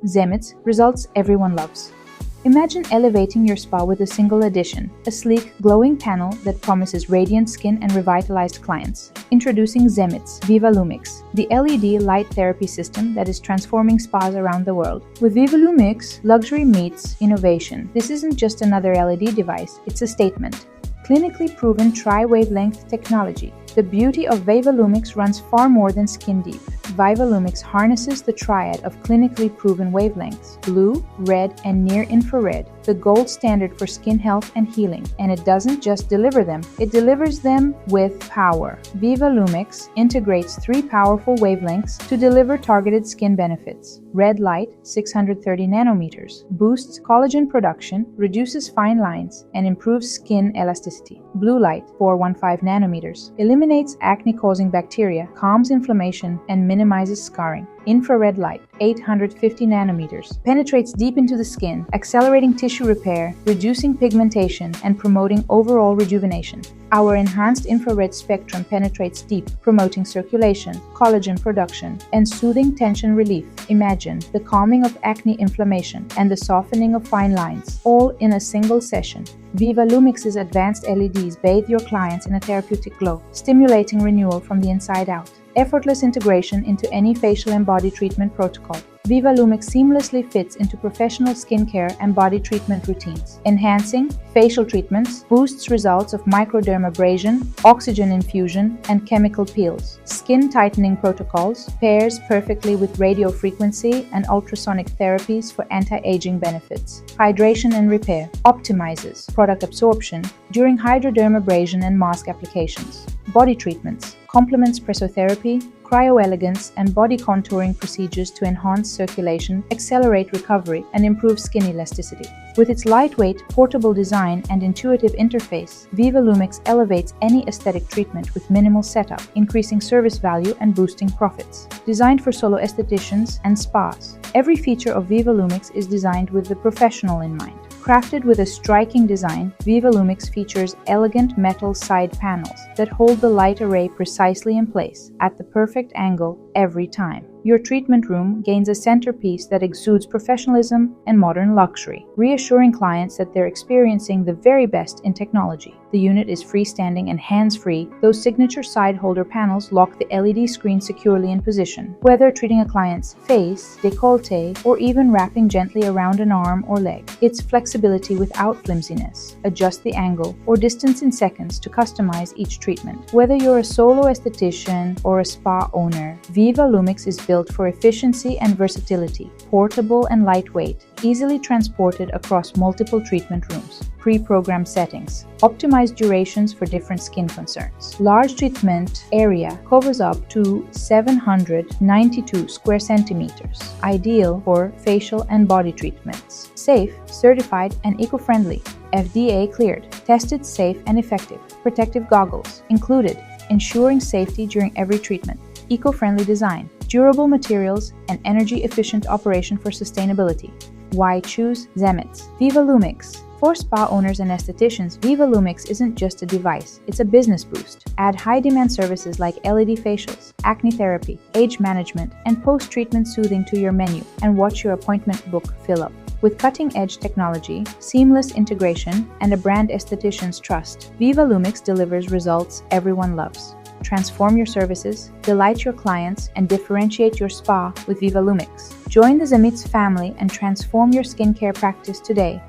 Zemits, results everyone loves. Imagine elevating your spa with a single addition, a sleek, glowing panel that promises radiant skin and revitalized clients. Introducing Zemits Vivalumix, the LED light therapy system that is transforming spas around the world. With Vivalumix, luxury meets innovation. This isn't just another LED device, it's a statement. Clinically proven tri-wavelength technology. The beauty of Vivalumix runs far more than skin deep. Vivalumix harnesses the triad of clinically proven wavelengths: blue, red, and near-infrared, the gold standard for skin health and healing. And it doesn't just deliver them, it delivers them with power. Vivalumix integrates 3 powerful wavelengths to deliver targeted skin benefits. Red light, 630 nanometers, boosts collagen production, reduces fine lines, and improves skin elasticity. Blue light, 415 nanometers, eliminates acne-causing bacteria, calms inflammation, and minimizes scarring. Infrared light, 850 nanometers, penetrates deep into the skin, accelerating tissue repair, reducing pigmentation, and promoting overall rejuvenation. Our enhanced infrared spectrum penetrates deep, promoting circulation, collagen production, and soothing tension relief. Imagine the calming of acne inflammation and the softening of fine lines, all in a single session. Vivalumix's advanced LEDs bathe your clients in a therapeutic glow, stimulating renewal from the inside out. Effortless integration into any facial and body treatment protocol. Vivalumix seamlessly fits into professional skincare and body treatment routines. Enhancing facial treatments, boosts results of microdermabrasion, oxygen infusion, and chemical peels. Skin tightening protocols pairs perfectly with radiofrequency and ultrasonic therapies for anti-aging benefits. Hydration and repair optimizes product absorption during hydrodermabrasion and mask applications. Body treatments complements pressotherapy, cryoelegance, and body contouring procedures to enhance circulation, accelerate recovery, and improve skin elasticity. With its lightweight, portable design and intuitive interface, Vivalumix elevates any aesthetic treatment with minimal setup, increasing service value and boosting profits. Designed for solo estheticians and spas, every feature of Vivalumix is designed with the professional in mind. Crafted with a striking design, Vivalumix features elegant metal side panels that hold the light array precisely in place, at the perfect angle every time. Your treatment room gains a centerpiece that exudes professionalism and modern luxury, reassuring clients that they're experiencing the very best in technology. The unit is freestanding and hands-free. Those signature side holder panels lock the LED screen securely in position. Whether treating a client's face, décolleté, or even wrapping gently around an arm or leg, it's flexibility without flimsiness. Adjust the angle or distance in seconds to customize each treatment. Whether you're a solo esthetician or a spa owner, Vivalumix is built for efficiency and versatility, portable and lightweight, easily transported across multiple treatment rooms. Pre-programmed settings, optimized durations for different skin concerns. Large treatment area covers up to 792 square centimeters, ideal for facial and body treatments. Safe, certified, and eco-friendly. FDA-cleared, tested, safe, and effective. Protective goggles included, ensuring safety during every treatment. Eco-friendly design, durable materials, and energy-efficient operation for sustainability. Why choose Zemits Vivalumix? For spa owners and estheticians, Vivalumix isn't just a device, it's a business boost. Add high-demand services like LED facials, acne therapy, age management, and post-treatment soothing to your menu, and watch your appointment book fill up. With cutting-edge technology, seamless integration, and a brand estheticians trust, Vivalumix delivers results everyone loves. Transform your services, delight your clients, and differentiate your spa with Vivalumix. Join the Zemits family and transform your skincare practice today.